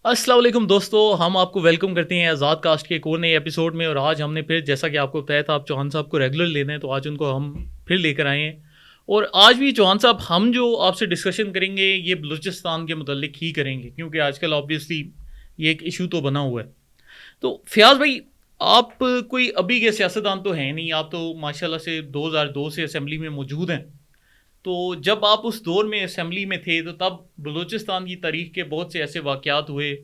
السلام علیکم دوستو، ہم آپ کو ویلکم کرتے ہیں آزاد کاسٹ کے ایک اور نئے ایپیسوڈ میں. اور آج ہم نے پھر جیسا کہ آپ کو بتایا تھا آپ چوہان صاحب کو ریگولر لینا ہے، تو آج ان کو ہم پھر لے کر آئے ہیں. اور آج بھی چوہان صاحب ہم جو آپ سے ڈسکشن کریں گے یہ بلوچستان کے متعلق ہی کریں گے، کیونکہ آج کل آبویسلی یہ ایک ایشو تو بنا ہوا ہے. تو فیاض بھائی، آپ کوئی ابھی کے سیاستدان تو ہیں نہیں، آپ تو ماشاء اللہ سے 2002 سے اسمبلی میں موجود ہیں. تو جب آپ اس دور میں اسمبلی میں تھے تو تب بلوچستان کی تاریخ کے بہت سے ایسے واقعات ہوئے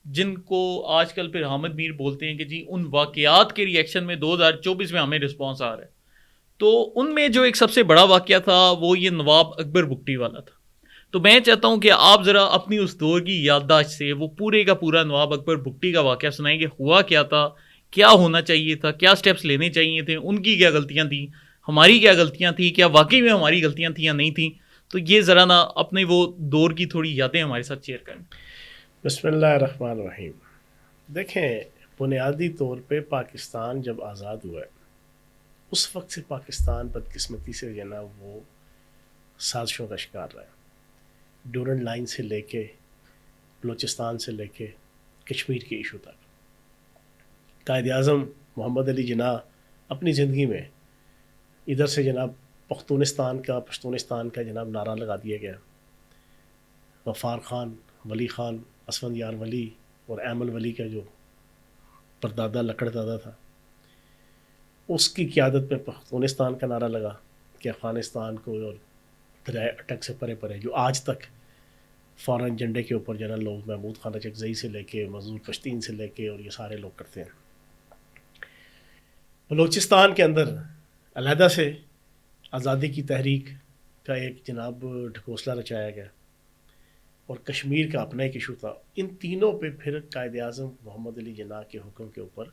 جن کو آج کل پھر حامد میر بولتے ہیں کہ جی ان واقعات کے ریئیکشن میں 2024 میں ہمیں رسپانس آ رہا ہے. تو ان میں جو ایک سب سے بڑا واقعہ تھا وہ یہ نواب اکبر بگٹی والا تھا. تو میں چاہتا ہوں کہ آپ ذرا اپنی اس دور کی یادداشت سے وہ پورے کا پورا نواب اکبر بگٹی کا واقعہ سنائیں کہ ہوا کیا تھا، کیا ہونا چاہیے تھا، کیا سٹیپس لینے چاہیے تھے، ان کی کیا غلطیاں تھیں، ہماری کیا غلطیاں تھیں، کیا واقعی میں ہماری غلطیاں تھیں یا نہیں تھیں. تو یہ ذرا نا اپنے وہ دور کی تھوڑی یادیں ہمارے ساتھ شیئر کریں. بسم اللہ الرحمن الرحیم. دیکھیں، بنیادی طور پہ پاکستان جب آزاد ہوا ہے اس وقت سے پاکستان بدقسمتی سے جو ہے نا وہ سازشوں کا شکار رہا ہے. ڈورنٹ لائن سے لے کے بلوچستان سے لے کے کشمیر کے ایشو تک قائد اعظم محمد علی جناح اپنی زندگی میں ادھر سے جناب پشتونستان کا جناب نعرہ لگا دیا گیا. غفار خان، ولی خان، اسفند یار ولی اور ایمل ولی کا جو پردادا لکڑ دادا تھا اس کی قیادت میں پختونستان کا نعرہ لگا کہ افغانستان کو اور دریائے اٹک سے پرے پرے، جو آج تک فورن جھنڈے کے اوپر جو ہے نا لوگ محمود خان اچکزئی سے لے کے مزدور پشتین سے لے کے اور یہ سارے لوگ کرتے ہیں. بلوچستان کے اندر علیحدہ سے آزادی کی تحریک کا ایک جناب ڈھکوسلا رچایا گیا اور کشمیر کا اپنا ایک ایشو تھا. ان تینوں پہ پھر قائد اعظم محمد علی جناح کے حکم کے اوپر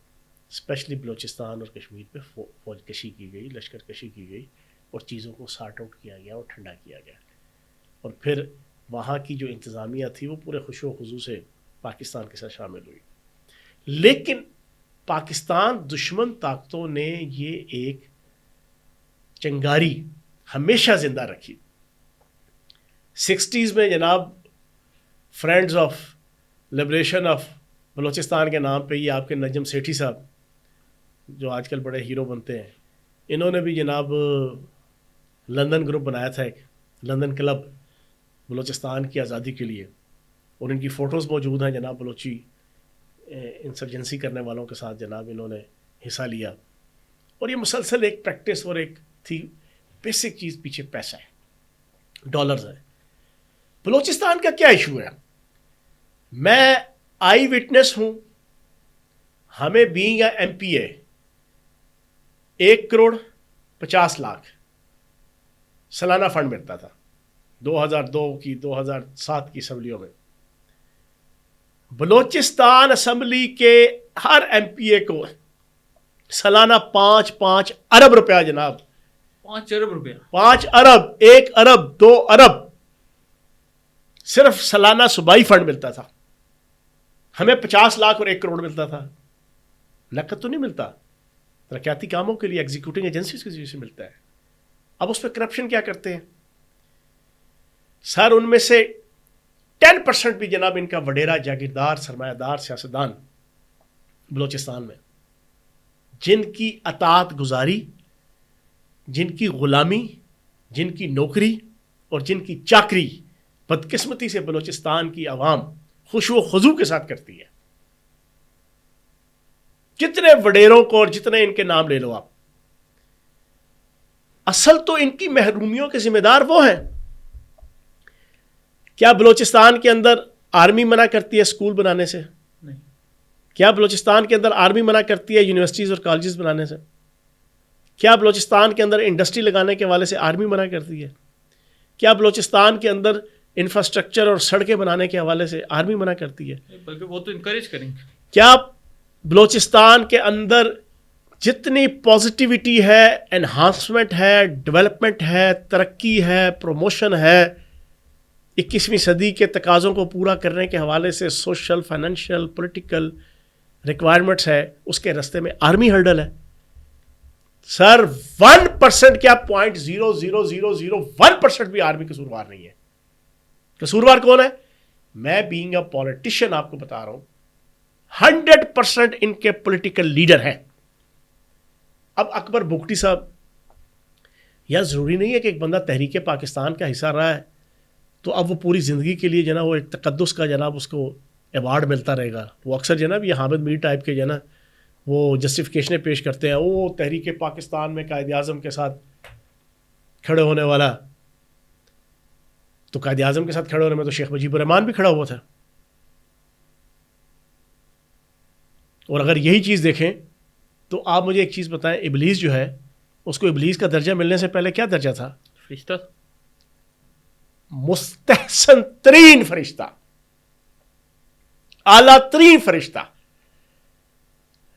اسپیشلی بلوچستان اور کشمیر پہ فوج کشی کی گئی، لشکر کشی کی گئی اور چیزوں کو سارٹ آؤٹ کیا گیا اور ٹھنڈا کیا گیا. اور پھر وہاں کی جو انتظامیہ تھی وہ پورے خوش و خضوع سے پاکستان کے ساتھ شامل ہوئی. لیکن پاکستان دشمن طاقتوں نے یہ ایک چنگاری ہمیشہ زندہ رکھی. 60s میں جناب friends of liberation of Balochistan کے نام پہ یہ آپ کے نجم سیٹھی صاحب جو آج کل بڑے ہیرو بنتے ہیں، انہوں نے بھی جناب لندن گروپ بنایا تھا، ایک لندن کلب بلوچستان کی آزادی کے لیے، اور ان کی فوٹوز موجود ہیں جناب بلوچی انسرجنسی کرنے والوں کے ساتھ جناب انہوں نے حصہ لیا. اور یہ مسلسل ایک پریکٹس اور ایک تھی بیسک چیز، پیچھے پیسہ ہے، ڈالرز ہے. بلوچستان کا کیا ایشو ہے؟ میں آئی وٹنس ہوں. ہمیں بینگ اے ایم پی اے 1,50,00,000 سالانہ فنڈ ملتا تھا 2002 کی 2007 کی اسمبلیوں میں. بلوچستان اسمبلی کے ہر ایم پی اے کو سالانہ 5 ارب روپیہ جناب، 5 ارب روپیہ، 5 ارب، 1 ارب، 2 ارب صرف سالانہ صوبائی فنڈ ملتا تھا. ہمیں 50 لاکھ اور 1 کروڑ ملتا تھا. نقد تو نہیں ملتا، ترقیاتی کاموں کے لیے ایگزیکیوٹنگ ایجنسیز کی سے ملتا ہے. اب اس پہ کرپشن کیا کرتے ہیں سر؟ ان میں سے 10% بھی جناب ان کا وڈیرا جاگیردار سرمایہ دار سیاستدان بلوچستان میں، جن کی اطاعت گزاری، جن کی غلامی، جن کی نوکری اور جن کی چاکری بدقسمتی سے بلوچستان کی عوام خوش و خضوع کے ساتھ کرتی ہے. جتنے وڈیروں کو اور جتنے ان کے نام لے لو آپ، اصل تو ان کی محرومیوں کے ذمہ دار وہ ہیں. کیا بلوچستان کے اندر آرمی منع کرتی ہے اسکول بنانے سے؟ نہیں. کیا بلوچستان کے اندر آرمی منع کرتی ہے یونیورسٹیز اور کالجز بنانے سے؟ کیا بلوچستان کے اندر انڈسٹری لگانے کے حوالے سے آرمی منع کرتی ہے؟ کیا بلوچستان کے اندر انفراسٹرکچر اور سڑکیں بنانے کے حوالے سے آرمی منع کرتی ہے؟ بلکہ وہ تو انکریج کریں گے. کیا بلوچستان کے اندر جتنی پازیٹیوٹی ہے، انہانسمنٹ ہے، ڈیولپمنٹ ہے، ترقی ہے، پروموشن ہے، 21ویں صدی کے تقاضوں کو پورا کرنے کے حوالے سے سوشل، فائنینشیل، پولیٹیکل ریکوائرمنٹس ہے، اس کے راستے میں آرمی ہرڈل ہے؟ سر 1% کیا 0.0001% بھی آرمی قصوروار نہیں ہے. قصوروار کون ہے؟ میں بینگ اے پولیٹیشین آپ کو بتا رہا ہوں 100% ان کے پولیٹیکل لیڈر ہیں. اب اکبر بگٹی صاحب، یا ضروری نہیں ہے کہ ایک بندہ تحریک پاکستان کا حصہ رہا ہے تو اب وہ پوری زندگی کے لیے جناب وہ ایک تقدس کا جناب اس کو ایوارڈ ملتا رہے گا. وہ اکثر جناب یہ حامد میر ٹائپ کے جناب وہ جسٹیفیکیشنیں پیش کرتے ہیں، وہ تحریک پاکستان میں قائد اعظم کے ساتھ کھڑے ہونے والا. تو قائد اعظم کے ساتھ کھڑے ہونے میں تو شیخ مجیب الرحمان بھی کھڑا ہوا تھا. اور اگر یہی چیز دیکھیں تو آپ مجھے ایک چیز بتائیں، ابلیس جو ہے اس کو ابلیس کا درجہ ملنے سے پہلے کیا درجہ تھا؟ فرشتہ، مستحسن ترین فرشتہ، اعلیٰ ترین فرشتہ.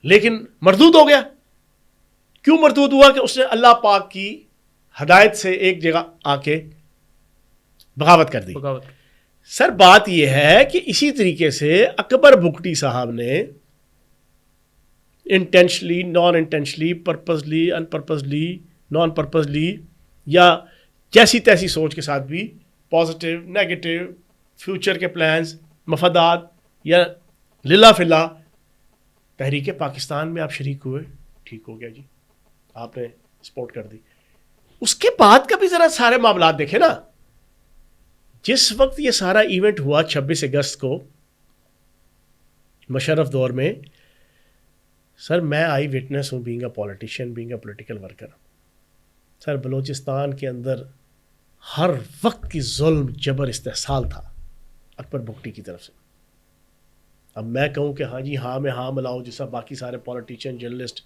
لیکن مردود ہو گیا. کیوں مردود ہوا؟ کہ اس نے اللہ پاک کی ہدایت سے ایک جگہ آ کے بغاوت کر دی. سر بات یہ ہے کہ اسی طریقے سے اکبر بگٹی صاحب نے انٹینشلی، نان انٹینشلی، پرپزلی، ان پرپزلی، نان پرپزلی، یا جیسی تیسی سوچ کے ساتھ بھی پازیٹیو، نیگیٹو، فیوچر کے پلانز، مفادات، یا للہ فلا تحریک پاکستان میں آپ شریک ہوئے، ٹھیک ہو گیا جی، آپ نے سپورٹ کر دی. اس کے بعد کا بھی ذرا سارے معاملات دیکھیں نا. جس وقت یہ سارا ایونٹ ہوا 26 اگست کو مشرف دور میں، سر میں آئی وٹنس ہوں being a politician, being a political worker. Sir Balochistan کے اندر ہر وقت کی ظلم، جبر، استحصال تھا اکبر بگٹی کی طرف سے. اب میں کہوں کہ ہاں جی ہاں میں ہاں ملاؤں جیسا باقی سارے پولیٹیشین، جرنلسٹ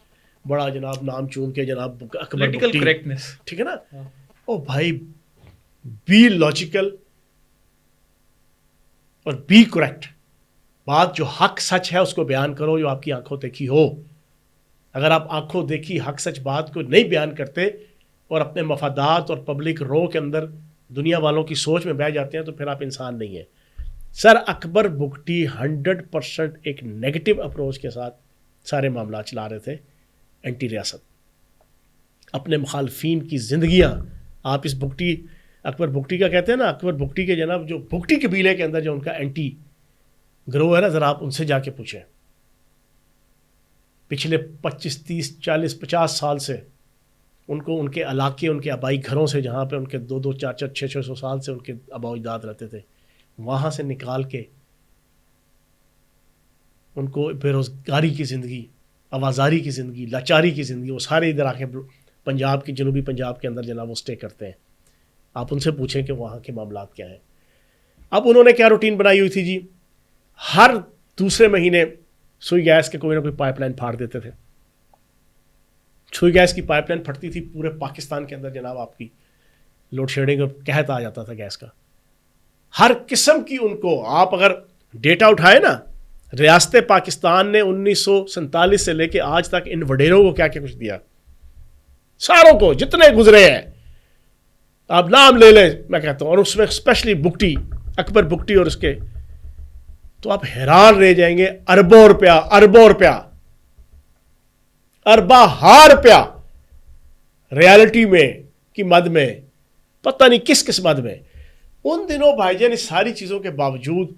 بڑا جناب نام چوم کے جناب اکبر بگٹی، ٹھیک ہے نا. او بھائی بی لاجیکل اور بی کریکٹ. بات جو حق سچ ہے اس کو بیان کرو جو آپ کی آنکھوں دیکھی ہو. اگر آپ آنکھوں دیکھی حق سچ بات کو نہیں بیان کرتے اور اپنے مفادات اور پبلک رو کے اندر دنیا والوں کی سوچ میں بیٹھ جاتے ہیں تو پھر آپ انسان نہیں ہیں. سر اکبر بگٹی 100% ایک نیگیٹو اپروچ کے ساتھ سارے معاملات چلا رہے تھے، اینٹی ریاست. اپنے مخالفین کی زندگیاں آپ اس بگٹی، اکبر بگٹی کا کہتے ہیں نا، اکبر بگٹی کے جناب جو بگٹی قبیلے کے اندر جو ان کا اینٹی گروہ ہے نا، ذرا آپ ان سے جا کے پوچھیں. پچھلے 25 30 40 50 سال سے ان کو ان کے علاقے، ان کے آبائی گھروں سے جہاں پہ ان کے 2 2 4 4 6 600 سال سے ان کے آباء و اجداد رہتے تھے، وہاں سے نکال کے ان کو بے روزگاری کی زندگی، آوازاری کی زندگی، لاچاری کی زندگی، وہ سارے ادھر آ کے پنجاب کی، جنوبی پنجاب کے اندر جناب وہ اسٹے کرتے ہیں. آپ ان سے پوچھیں کہ وہاں کے معاملات کیا ہیں. اب انہوں نے کیا روٹین بنائی ہوئی تھی جی؟ ہر دوسرے مہینے سوئی گیس کے کوئی نہ کوئی پائپ لائن پھاڑ دیتے تھے. سوئی گیس کی پائپ لائن پھٹتی تھی، پورے پاکستان کے اندر جناب آپ کی لوڈ شیڈنگ اور قحط آ جاتا تھا گیس کا. ہر قسم کی ان کو، آپ اگر ڈیٹا اٹھائے نا، ریاست پاکستان نے 1947 سے لے کے آج تک ان وڈیروں کو کیا کیا کچھ دیا، ساروں کو جتنے گزرے ہیں آپ نام لے لیں میں کہتا ہوں، اور اس میں اسپیشلی بگٹی، اکبر بگٹی اور اس کے، تو آپ حیران رہ جائیں گے. اربوں روپیہ، اربوں روپیہ، اربا ہار روپیہ ریالٹی میں کی مد میں، پتہ نہیں کس کس مد میں. ان دنوں بھائی جان اس ساری چیزوں کے باوجود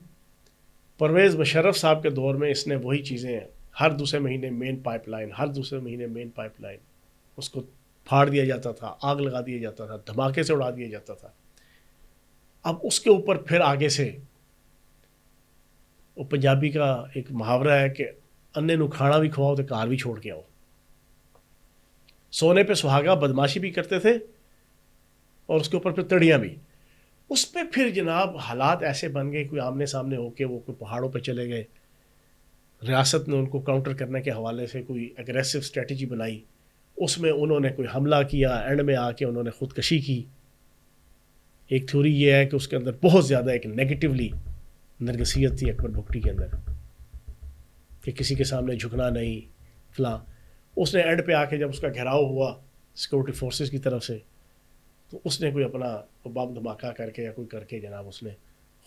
پرویز مشرف صاحب کے دور میں اس نے وہی چیزیں ہیں، ہر دوسرے مہینے مین پائپ لائن، ہر دوسرے مہینے مین پائپ لائن، اس کو پھاڑ دیا جاتا تھا، آگ لگا دیا جاتا تھا، دھماکے سے اڑا دیا جاتا تھا. اب اس کے اوپر پھر آگے سے وہ پنجابی کا ایک محاورہ ہے کہ انے نو کھانا بھی کھواؤ تو کار بھی چھوڑ کے آؤ. سونے پہ سہاگا بدماشی بھی کرتے تھے اور اس کے اوپر پھر تڑیاں بھی. اس پہ پھر جناب حالات ایسے بن گئے، کوئی آمنے سامنے ہو کے وہ کوئی پہاڑوں پہ چلے گئے. ریاست نے ان کو کاؤنٹر کرنے کے حوالے سے کوئی اگریسو اسٹریٹجی بنائی، اس میں انہوں نے کوئی حملہ کیا، اینڈ میں آ کے انہوں نے خودکشی کی. ایک تھیوری یہ ہے کہ اس کے اندر بہت زیادہ ایک نیگیٹیولی نرگسیت تھی اکبر بگٹی کے اندر کہ کسی کے سامنے جھکنا نہیں فلاں. اس نے اینڈ پہ آ کے جب اس کا گھیراؤ ہوا سیکورٹی فورسز کی طرف سے تو اس نے کوئی اپنا بم دھماکہ کر کے یا کوئی کر کے جناب اس نے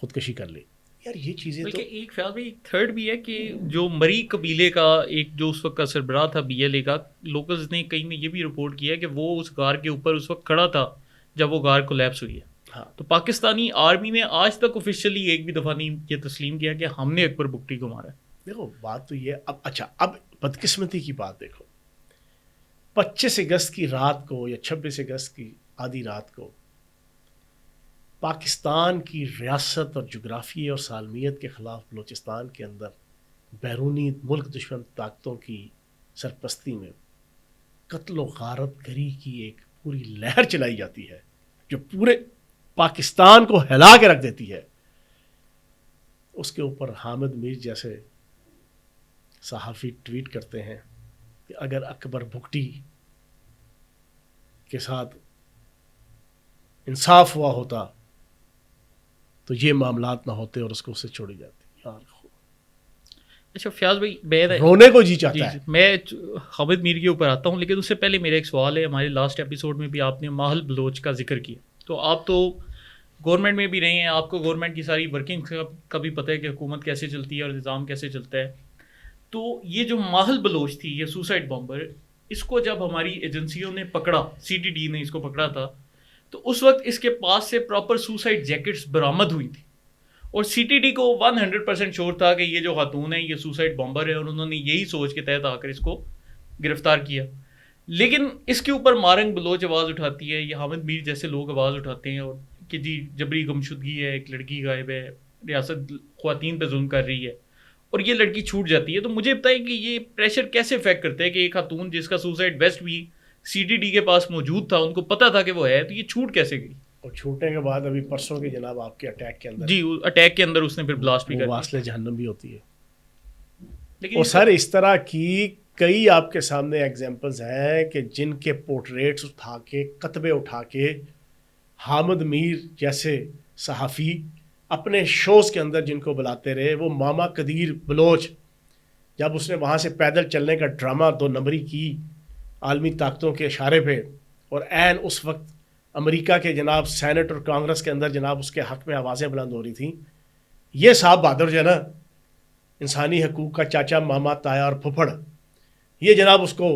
خودکشی کر لی. یار یہ چیزیں تو ایک خیال میں ایک تھرڈ بھی ہے کہ جو مری قبیلے کا ایک جو اس وقت کا سربراہ تھا بی ایل اے کا، لوکلز نے کہیں نے یہ بھی رپورٹ کیا کہ وہ اس غار کے اوپر اس وقت کھڑا تھا جب وہ غار کولیپس ہوئی ہے. ہاں تو پاکستانی آرمی نے آج تک آفیشیلی ایک بھی دفعہ نہیں یہ تسلیم کیا کہ ہم نے اکبر بگٹی کو مارا ہے. دیکھو بات تو یہ اب بدقسمتی کی بات دیکھو, 25 اگست کی رات کو یا 26 اگست کی آدھی رات کو پاکستان کی ریاست اور جغرافیے اور سالمیت کے خلاف بلوچستان کے اندر بیرونی ملک دشمن طاقتوں کی سرپرستی میں قتل و غارت گری کی ایک پوری لہر چلائی جاتی ہے جو پورے پاکستان کو ہلا کے رکھ دیتی ہے. اس کے اوپر حامد میر جیسے صحافی ٹویٹ کرتے ہیں کہ اگر اکبر بگٹی کے ساتھ انصاف ہوا ہوتا تو یہ معاملات نہ ہوتے اور اس کو اسے چھوڑی جاتی. یار اچھا فیاض بھائی میں رونے کو جی چاہتا ہے. میں حامد میر کے اوپر آتا ہوں, لیکن اس سے پہلے میرا ایک سوال ہے. ہمارے لاسٹ ایپیسوڈ میں بھی آپ نے ماحل بلوچ کا ذکر کیا, تو آپ تو گورنمنٹ میں بھی رہے ہیں, آپ کو گورنمنٹ کی ساری ورکنگ کا بھی پتہ ہے کہ حکومت کیسے چلتی ہے اور نظام کیسے چلتا ہے. تو یہ جو ماحل بلوچ تھی, یہ سوسائڈ بامبر, اس کو جب ہماری ایجنسیوں نے پکڑا, CTD نے اس کو پکڑا تھا, تو اس وقت اس کے پاس سے پراپر سوسائڈ جیکٹس برآمد ہوئی تھی, اور CTD کو 100% شور تھا کہ یہ جو خاتون ہے یہ سوسائڈ بامبر ہے, اور انہوں نے یہی سوچ کے تحت آ کر اس کو گرفتار کیا. لیکن اس کے اوپر مارنگ بلوچ آواز اٹھاتی ہے, یہ حامد میر جیسے لوگ آواز اٹھاتے ہیں, اور کہ جی جبری گمشدگی ہے, ایک لڑکی غائب ہے, ریاست خواتین پہ ظلم کر رہی ہے, اور یہ لڑکی چھوٹ جاتی ہے. تو مجھے بتائیں کہ یہ پریشر کیسے افیکٹ کرتا ہے کہ ایک خاتون جس کا سوسائڈ ویسٹ بھی CTD کے پاس موجود تھا, ان کو پتا تھا کہ وہ ہے, تو یہ چھوٹ کیسے گئی؟ اور چھوٹنے کے بعد ابھی پرسوں کے جناب آپ کے اٹیک کے اندر, جی اٹیک کے اندر اس نے پھر بلاسٹ بھی کر دیا. واصل جہنم بھی ہوتی ہے. لیکن اور سر اس طرح کی کئی آپ کے سامنے ایگزامپلز ہیں کہ جن کے پورٹریٹس اٹھا کے, کتبے اٹھا کے حامد میر جیسے صحافی اپنے شوز کے اندر جن کو بلاتے رہے. وہ ماما قدیر بلوچ جب اس نے وہاں سے پیدل چلنے کا ڈرامہ 2 نمبری کی عالمی طاقتوں کے اشارے پہ, اور عین اس وقت امریکہ کے جناب سینٹ اور کانگریس کے اندر جناب اس کے حق میں آوازیں بلند ہو رہی تھیں. یہ صاحب بہادر جو ہے نا, انسانی حقوق کا چاچا, ماما, تایا اور پھپھڑ, یہ جناب اس کو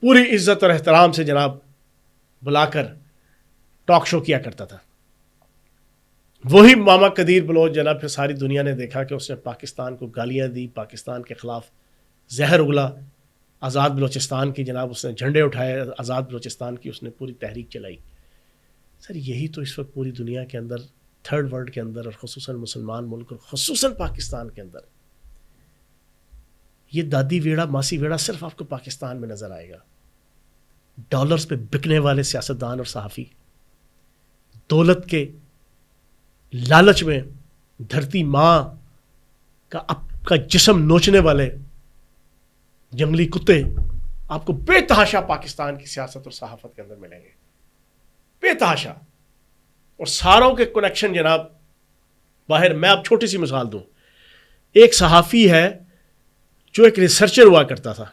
پوری عزت اور احترام سے جناب بلا کر ٹاک شو کیا کرتا تھا. وہی ماما قدیر بلوچ جناب پھر ساری دنیا نے دیکھا کہ اس نے پاکستان کو گالیاں دی, پاکستان کے خلاف زہر اگلا, آزاد بلوچستان کی جناب اس نے جھنڈے اٹھائے, آزاد بلوچستان کی اس نے پوری تحریک چلائی. سر یہی تو اس وقت پوری دنیا کے اندر, تھرڈ ورلڈ کے اندر, اور خصوصاً مسلمان ملک اور خصوصاً پاکستان کے اندر یہ دادی ویڑا ماسی ویڑا صرف آپ کو پاکستان میں نظر آئے گا. ڈالرز پہ بکنے والے سیاستدان اور صحافی, دولت کے لالچ میں دھرتی ماں کا جسم نوچنے والے جنگلی کتے آپ کو بے تحاشا پاکستان کی سیاست اور صحافت کے اندر ملیں گے, بے تحاشا. اور ساروں کے کنیکشن جناب باہر. میں اب چھوٹی سی مثال دوں, ایک صحافی ہے جو ایک ریسرچر ہوا کرتا تھا,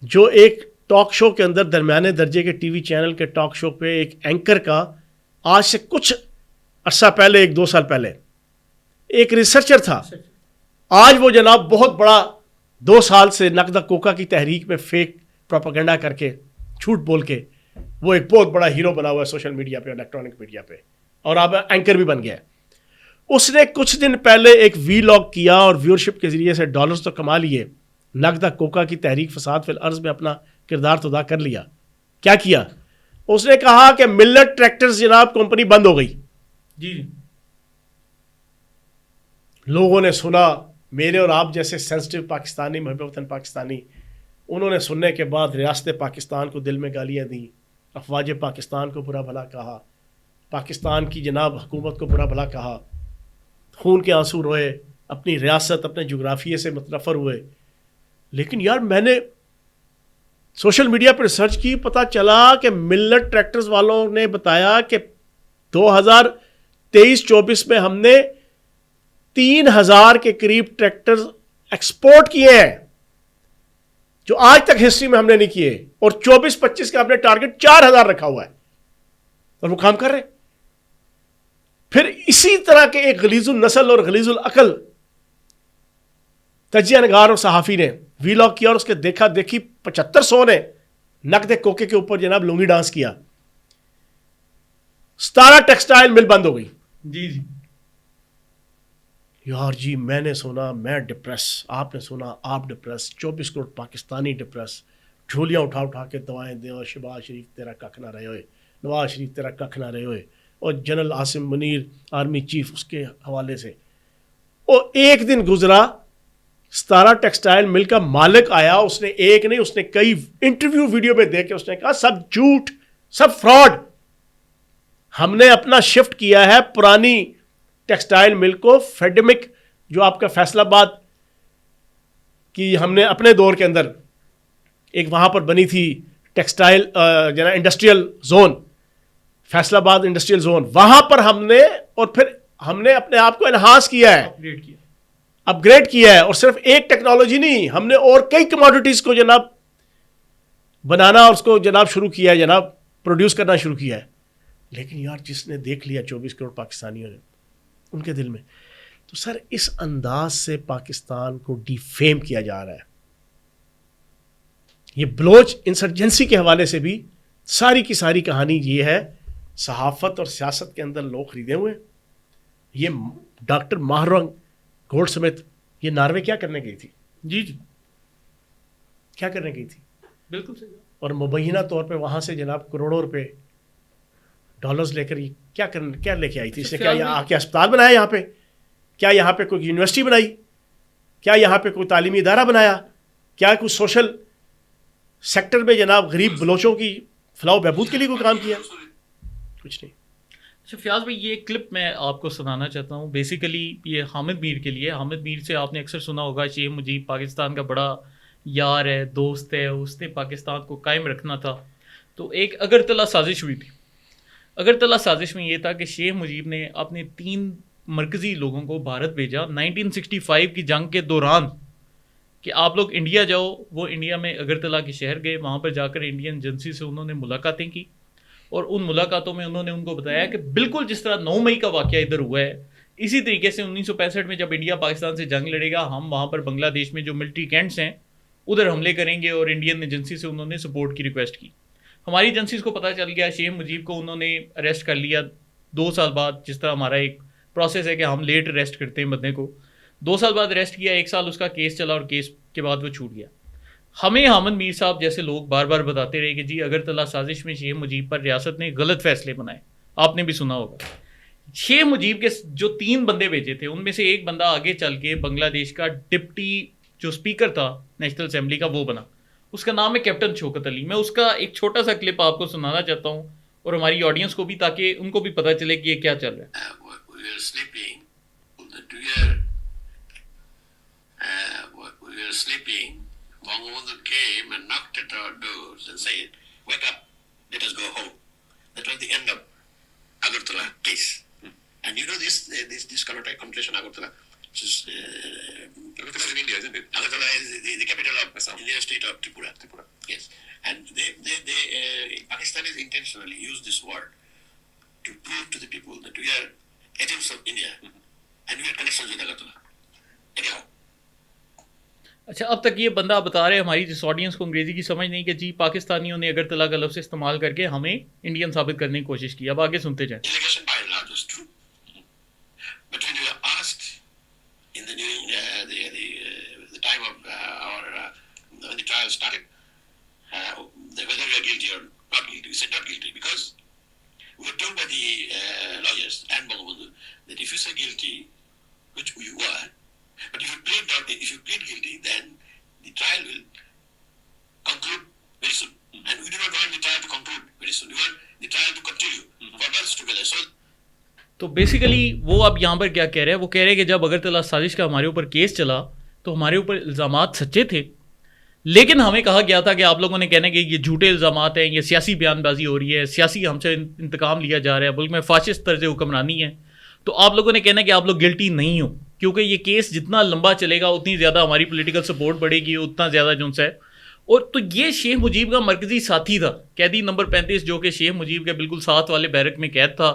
جو ایک ٹاک شو کے اندر درمیانے درجے کے TV چینل کے ٹاک شو پہ ایک اینکر کا آج سے کچھ عرصہ پہلے, 1-2 سال پہلے ایک ریسرچر تھا. آج وہ جناب بہت بڑا 2 سال سے نقدہ کوکا کی تحریک میں فیک پروپیگنڈا کر کے, جھوٹ بول کے, وہ ایک بہت بڑا ہیرو بنا ہوا ہے سوشل میڈیا پہ, الیکٹرانک میڈیا پہ, اور اب اینکر بھی بن گیا ہے. اس نے کچھ دن پہلے ایک ویلاگ کیا اور ویورشپ کے ذریعے سے ڈالرز تو کما لیے, نقدہ کوکا کی تحریک فساد فی الارض میں اپنا کردار تو ادا کر لیا. کیا کیا اس نے؟ کہا کہ ملت ٹریکٹرز جناب کمپنی بند ہو گئی. جی لوگوں نے سنا, میرے اور آپ جیسے سینسٹیو پاکستانی, محب وطن پاکستانی, انہوں نے سننے کے بعد ریاست پاکستان کو دل میں گالیاں دیں, افواج پاکستان کو برا بھلا کہا, پاکستان کی جناب حکومت کو برا بھلا کہا, خون کے آنسو روئے, اپنی ریاست اپنے جغرافیے سے متنفر ہوئے. لیکن یار میں نے سوشل میڈیا پر ریسرچ کی, پتہ چلا کہ ملت ٹریکٹرز والوں نے بتایا کہ 2023-24 میں ہم نے 3000 کے قریب ٹریکٹرز ایکسپورٹ کیے ہیں, جو آج تک ہسٹری میں ہم نے نہیں کیے, اور 24-25 کا ہم نے ٹارگٹ 4000 رکھا ہوا ہے, اور وہ کام کر رہے. پھر اسی طرح کے ایک غلیظ النسل اور غلیظ العقل تجزیہ نگار اور صحافی نے ویلاگ کیا, اور اس کے دیکھا دیکھی 7500 نے نقد کوکے کے اوپر جناب لونگی ڈانس کیا. 17 ٹیکسٹائل مل بند ہو گئی. جی جی یار جی میں نے سنا میں ڈپریس, آپ نے سنا آپ ڈپریس, 24 کروڑ پاکستانی ڈپریس, جھولیاں اٹھا اٹھا کے دوائیں دیں, اور شہباز شریف تیرا ککھ نہ رہے ہوئے, نواز شریف تیرا ککھ نہ رہے ہوئے, اور general Asim Munir army chief اس کے حوالے سے. اور ایک دن گزرا, 17 ٹیکسٹائل مل کا مالک آیا, اس نے ایک نہیں اس نے کئی انٹرویو ویڈیو میں دیکھ کے اس نے کہا سب جھوٹ, سب فراڈ, ہم نے اپنا شفٹ کیا ہے پرانی ٹیکسٹائل مل کو فیڈمک جو آپ کا فیصل آباد کی, ہم نے اپنے دور کے اندر ایک وہاں پر بنی تھی ٹیکسٹائل انڈسٹریل زون, فیصل آباد انڈسٹریل زون, وہاں پر ہم نے, اور پھر ہم نے اپنے آپ کو انہانس کیا ہے, اپ گریڈ کیا ہے, اور صرف ایک ٹیکنالوجی نہیں, ہم نے اور کئی کموڈیٹیز کو جناب بنانا اور اس کو جناب شروع کیا ہے, جناب پروڈیوس کرنا شروع کیا ہے. لیکن یار جس نے دیکھ لیا 24 کروڑ پاکستانیوں نے ان کے دل میں, تو سر اس انداز سے پاکستان کو ڈی فیم کیا جا رہا ہے. یہ بلوچ انسرجنسی کے حوالے سے بھی ساری کی ساری کہانی یہ ہے, صحافت اور سیاست کے اندر لوگ خریدے ہوئے ہیں. یہ ڈاکٹر ماہرنگ گولڈ سمتھ یہ ناروے کیا کرنے گئی تھی؟ جی جی کیا کرنے گئی تھی؟ بالکل صحیح. اور مبینہ طور پہ وہاں سے جناب کروڑوں روپے ڈالرز لے کر کیا لے کے آئی تھی؟ اس نے کیا یہاں کے اسپتال بنایا, یہاں پہ کیا یہاں پہ کوئی یونیورسٹی بنائی, کیا یہاں پہ کوئی تعلیمی ادارہ بنایا, کیا کوئی سوشل سیکٹر میں جناب غریب بلوچوں کی فلاح و بہبود کے لیے کوئی کام کیا؟ کچھ نہیں. اچھا فیاض بھائی, یہ کلپ میں آپ کو سنانا چاہتا ہوں. بیسیکلی یہ حامد میر کے لیے. حامد میر سے آپ نے اکثر سنا ہوگا, شیخ مجیب پاکستان کا بڑا یار ہے, دوست ہے, اس نے پاکستان کو قائم رکھنا تھا. تو ایک اگرتلا سازش ہوئی تھی. اگرتلا سازش میں یہ تھا کہ شیخ مجیب نے اپنے 3 مرکزی لوگوں کو بھارت بھیجا 1965 کی جنگ کے دوران کہ آپ لوگ انڈیا جاؤ. وہ انڈیا میں اگرتلا کے شہر گئے, وہاں پر جا کر انڈین ایجنسی سے انہوں نے ملاقاتیں کی, اور ان ملاقاتوں میں انہوں نے ان کو بتایا کہ بالکل جس طرح 9 مئی کا واقعہ ادھر ہوا ہے, اسی طریقے سے 1965 میں جب انڈیا پاکستان سے جنگ لڑے گا, ہم وہاں پر بنگلہ دیش میں جو ملٹری کینٹس ہیں ادھر حملے کریں گے. اور انڈین ایجنسی سے انہوں نے سپورٹ کی ریکویسٹ کی. ہماری ایجنسیز کو پتہ چل گیا, شیخ مجیب کو انہوں نے اریسٹ کر لیا 2 سال بعد. جس طرح ہمارا ایک پروسیس ہے کہ ہم لیٹ اریسٹ کرتے ہیں بندے کو, 2 سال بعد اریسٹ کیا, 1 سال اس کا کیس چلا, اور کیس کے بعد وہ چھوٹ گیا. ہمیں حامد میر صاحب جیسے لوگ بار بار بتاتے رہے کہ جی اگرتلا سازش میں شیخ مجیب پر ریاست نے غلط فیصلے بنائے. آپ نے بھی سنا ہوگا. شیخ مجیب کے جو 3 بندے بھیجے تھے ان میں سے ایک بندہ آگے چل کے بنگلہ دیش کا ڈپٹی جو اسپیکر تھا نیشنل اسمبلی کا وہ بنا. اس کا نام ہے کیپٹن شوکت علی. میں اس کا ایک چھوٹا سا کلپ آپ کو سنانا چاہتا ہوں, اور ہماری آڈینس کو بھی, تاکہ ان کو بھی پتہ چلے کہ یہ کیا چل رہا ہے. Bangabandhu came and knocked at our doors and said, "Wake up, let us go home." That was the end of Agartala case. And you know this connotation Agartala, which is Agartala is in India, isn't it? Agartala is the capital of the Indian state of Tripura. Yes, and they Pakistanis intentionally use this word to prove to the people that we are agents of India and we have connections with Agartala. Anyhow. اچھا, اب تک یہ بندہ بتا رہے ہماری جس audience کو انگریزی کی سمجھ نہیں کہ جی پاکستانیوں نے اگرتلا کا لفظ استعمال کر کے ہمیں انڈین ثابت کرنے کی کوشش کی. اب آگے سنتے جائیں. But if you plead guilty, then the trial will conclude very soon. And we do not want the trial to conclude very soon. We want the trial to continue for months together. So تو basically وہ اب یہاں پر کیا کہہ رہے ہیں, وہ کہہ رہے ہیں کہ جب اگرتلا سازش کا ہمارے اوپر کیس چلا تو ہمارے اوپر الزامات سچے تھے, لیکن ہمیں کہا گیا تھا کہ آپ لوگوں نے کہنا کہ یہ جھوٹے الزامات ہیں, یہ سیاسی بیان بازی ہو رہی ہے, سیاسی ہم سے انتقام لیا جا رہا ہے, ملک میں فاشسٹ طرز حکمرانی ہے. تو آپ لوگوں نے کہنا کہ آپ لوگ گلٹی نہیں ہو, کیونکہ یہ کیس جتنا لمبا چلے گا اتنی زیادہ ہماری پولیٹیکل سپورٹ بڑھے گی, اتنا زیادہ جو ہے. اور تو یہ شیخ مجیب کا مرکزی ساتھی تھا, قیدی نمبر 35, جو کہ شیخ مجیب کے بالکل ساتھ والے بیرک میں قید تھا.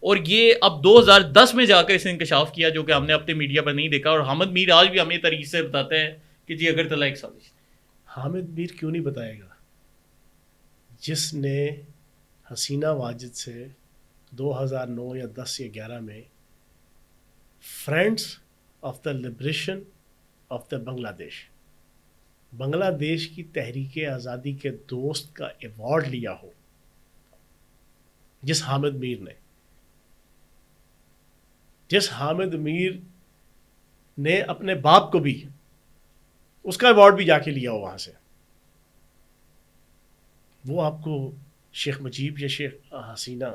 اور یہ اب 2010 میں جا کر اس نے انکشاف کیا, جو کہ ہم نے اپنے میڈیا پر نہیں دیکھا. اور حامد میر آج بھی ہمیں طریقے سے بتاتا ہے کہ جی اگرتلا ایک سازش. حامد میر کیوں نہیں بتائے گا, جس نے حسینہ واجد سے 2009 یا 10 یا 11 میں friends of the liberation of the Bangladesh, بنگلہ دیش کی تحریک آزادی کے دوست کا ایوارڈ لیا ہو جس حامد میر نے اپنے باپ کو بھی اس کا ایوارڈ بھی جا کے لیا ہو وہاں سے، وہ آپ کو شیخ مجیب یا شیخ حسینہ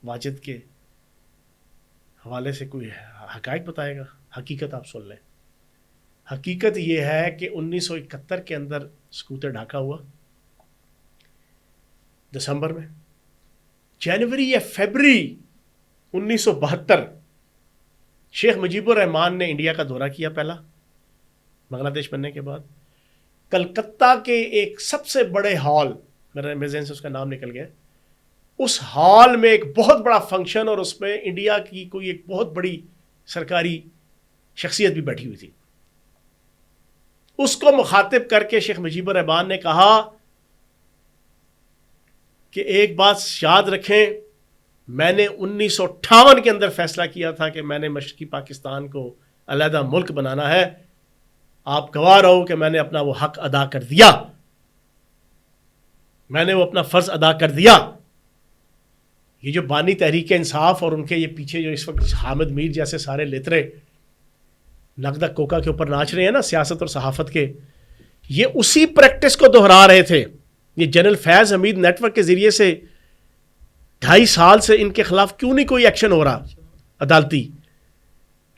واجد کے حوالے سے کوئی حقائق بتائے گا؟ حقیقت آپ سن لیں. حقیقت یہ ہے کہ 1971 کے اندر سکوتر ڈھاکہ ہوا دسمبر میں، جنوری یا فیبری 1972 شیخ مجیب الرحمان نے انڈیا کا دورہ کیا پہلا بنگلہ دیش بننے کے بعد. کلکتہ کے ایک سب سے بڑے ہال، میرے ذہن سے اس کا نام نکل گیا، اس ہال میں ایک بہت بڑا فنکشن اور اس میں انڈیا کی کوئی ایک بہت بڑی سرکاری شخصیت بھی بیٹھی ہوئی تھی. اس کو مخاطب کر کے شیخ مجیب الرحمان نے کہا کہ ایک بات یاد رکھیں، میں نے 1958 کے اندر فیصلہ کیا تھا کہ میں نے مشرقی پاکستان کو علیحدہ ملک بنانا ہے، آپ گواہ رہو کہ میں نے اپنا وہ حق ادا کر دیا، میں نے وہ اپنا فرض ادا کر دیا. یہ جو بانی تحریک انصاف اور ان کے یہ پیچھے جو اس وقت حامد میر جیسے سارے لیترے نقدہ کوکا کے اوپر ناچ رہے ہیں نا سیاست اور صحافت کے، یہ اسی پریکٹس کو دہرا رہے تھے. یہ جنرل فیض حمید نیٹ ورک کے ذریعے سے 2.5 سال سے ان کے خلاف کیوں نہیں کوئی ایکشن ہو رہا عدالتی؟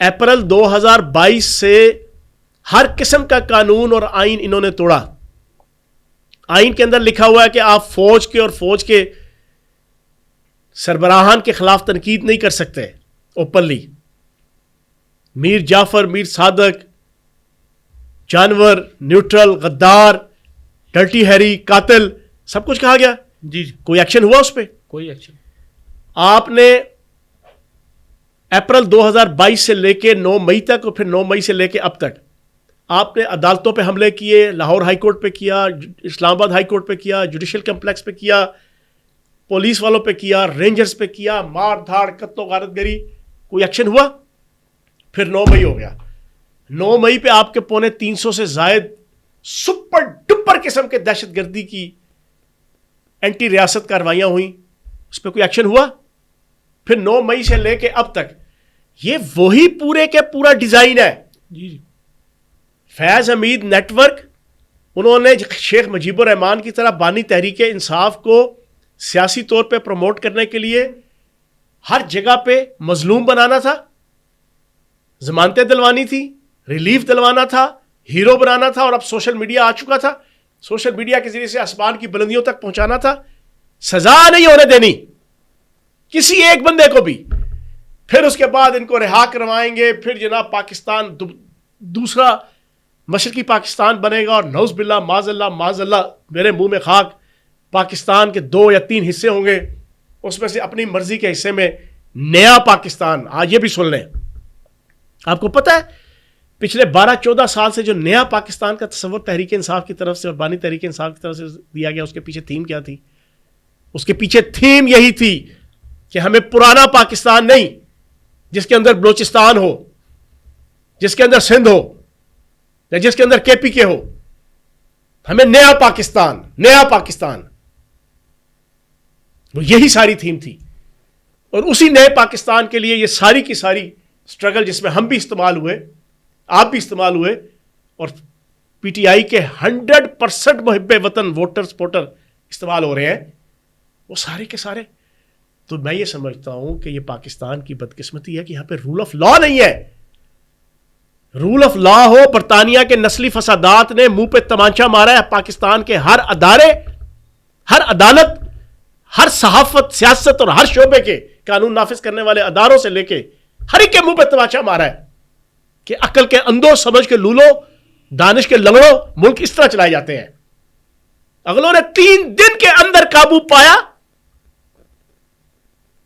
اپریل 2022 سے ہر قسم کا قانون اور آئین انہوں نے توڑا. آئین کے اندر لکھا ہوا ہے کہ آپ فوج کے اور فوج کے سربراہان کے خلاف تنقید نہیں کر سکتے اوپنلی. میر جعفر، میر صادق، جانور، نیوٹرل، غدار، ڈرٹی ہیری، قاتل، سب کچھ کہا گیا. جی کوئی ایکشن ہوا اس پہ؟ کوئی ایکشن. آپ نے اپریل 2022 سے لے کے 9 مئی تک اور پھر 9 مئی سے لے کے اب تک آپ نے عدالتوں پہ حملے کیے، لاہور ہائی کورٹ پہ کیا، اسلام آباد ہائی کورٹ پہ کیا، جوڈیشل کمپلیکس پہ کیا، پولیس والوں پہ کیا، رینجرز پہ کیا، مار دھاڑ، قتل و غارت گری. کوئی ایکشن ہوا؟ پھر 9 مئی ہو گیا. 9 مئی پہ آپ کے 350 سے زائد سپر ڈپر قسم کے دہشت گردی کی اینٹی ریاست کاروائیاں ہوئیں، اس پہ کوئی ایکشن ہوا؟ پھر 9 مئی سے لے کے اب تک یہ وہی پورے کے پورا ڈیزائن ہے. جی فیض حمید نیٹ ورک، انہوں نے شیخ مجیب الرحمان کی طرح بانی تحریک انصاف کو سیاسی طور پہ پروموٹ کرنے کے لیے ہر جگہ پہ مظلوم بنانا تھا، ضمانتیں دلوانی تھی، ریلیف دلوانا تھا، ہیرو بنانا تھا، اور اب سوشل میڈیا آ چکا تھا، سوشل میڈیا کے ذریعے سے آسمان کی بلندیوں تک پہنچانا تھا. سزا نہیں ہونے دینی کسی ایک بندے کو بھی. پھر اس کے بعد ان کو رہا کروائیں گے، پھر جناب پاکستان دوسرا مشرقی پاکستان بنے گا، اور نعوذ باللہ معاذ اللہ میرے منہ میں خاک، پاکستان کے 2 یا 3 حصے ہوں گے، اس میں سے اپنی مرضی کے حصے میں نیا پاکستان. آج یہ بھی سن لیں، آپ کو پتہ ہے پچھلے 12-14 سال سے جو نیا پاکستان کا تصور تحریک انصاف کی طرف سے اور بانی تحریک انصاف کی طرف سے دیا گیا، اس کے پیچھے تھیم کیا تھی؟ اس کے پیچھے تھیم یہی تھی کہ ہمیں پرانا پاکستان نہیں جس کے اندر بلوچستان ہو، جس کے اندر سندھ ہو، یا جس کے اندر KPK ہو، ہمیں نیا پاکستان. وہ یہی ساری تھیم تھی، اور اسی نئے پاکستان کے لیے یہ ساری کی ساری سٹرگل، جس میں ہم بھی استعمال ہوئے، آپ بھی استعمال ہوئے، اور PTI کے 100% محب وطن ووٹر سپورٹر استعمال ہو رہے ہیں، وہ سارے کے سارے. تو میں یہ سمجھتا ہوں کہ یہ پاکستان کی بدقسمتی ہے کہ یہاں پہ رول آف لا نہیں ہے. رول آف لا ہو، برطانیہ کے نسلی فسادات نے منہ پہ تمانچہ مارا ہے. پاکستان کے ہر ادارے، ہر عدالت، ہر صحافت، سیاست اور ہر شعبے کے قانون نافذ کرنے والے اداروں سے لے کے ہر ایک کے منہ پہ تمانچہ مارا ہے کہ عقل کے اندھوں، سمجھ کے لولو، دانش کے لنگڑوں ملک اس طرح چلائے جاتے ہیں. اگلوں نے 3 دن کے اندر قابو پایا،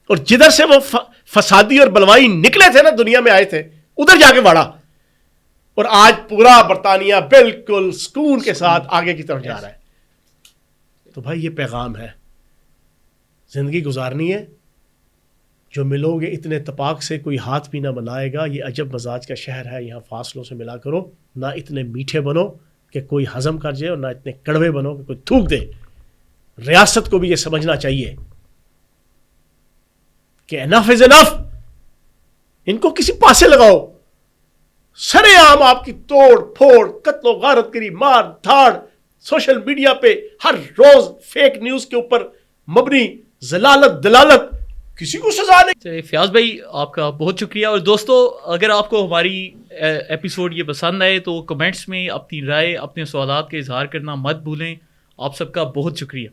اور جدھر سے وہ فسادی اور بلوائی نکلے تھے نا، دنیا میں آئے تھے، ادھر جا کے واڑا، اور آج پورا برطانیہ بالکل سکون کے ساتھ آگے کی طرف جا رہا ہے. تو بھائی یہ پیغام ہے، زندگی گزارنی ہے جو ملو گے اتنے اتفاق سے کوئی ہاتھ بھی نہ ملائے گا. یہ عجب مزاج کا شہر ہے, یہاں فاصلوں سے ملا کرو. نہ اتنے میٹھے بنو کہ کوئی ہضم کر جائے اور نہ اتنے کڑوے بنو کہ کوئی تھوک دے. ریاست کو بھی یہ سمجھنا چاہیے کہ انف از انف. ان کو کسی پاسے لگاؤ. سرے عام آپ کی توڑ پھوڑ, قتل و غارت گری, مار دھاڑ, سوشل میڈیا پہ ہر روز فیک نیوز کے اوپر مبنی ضلالت دلالت, کسی کو سزا نہیں. فیاض بھائی آپ کا بہت شکریہ. اور دوستو اگر آپ کو ہماری ایپیسوڈ یہ پسند آئے تو کمنٹس میں اپنی رائے اپنے سوالات کا اظہار کرنا مت بھولیں. آپ سب کا بہت شکریہ.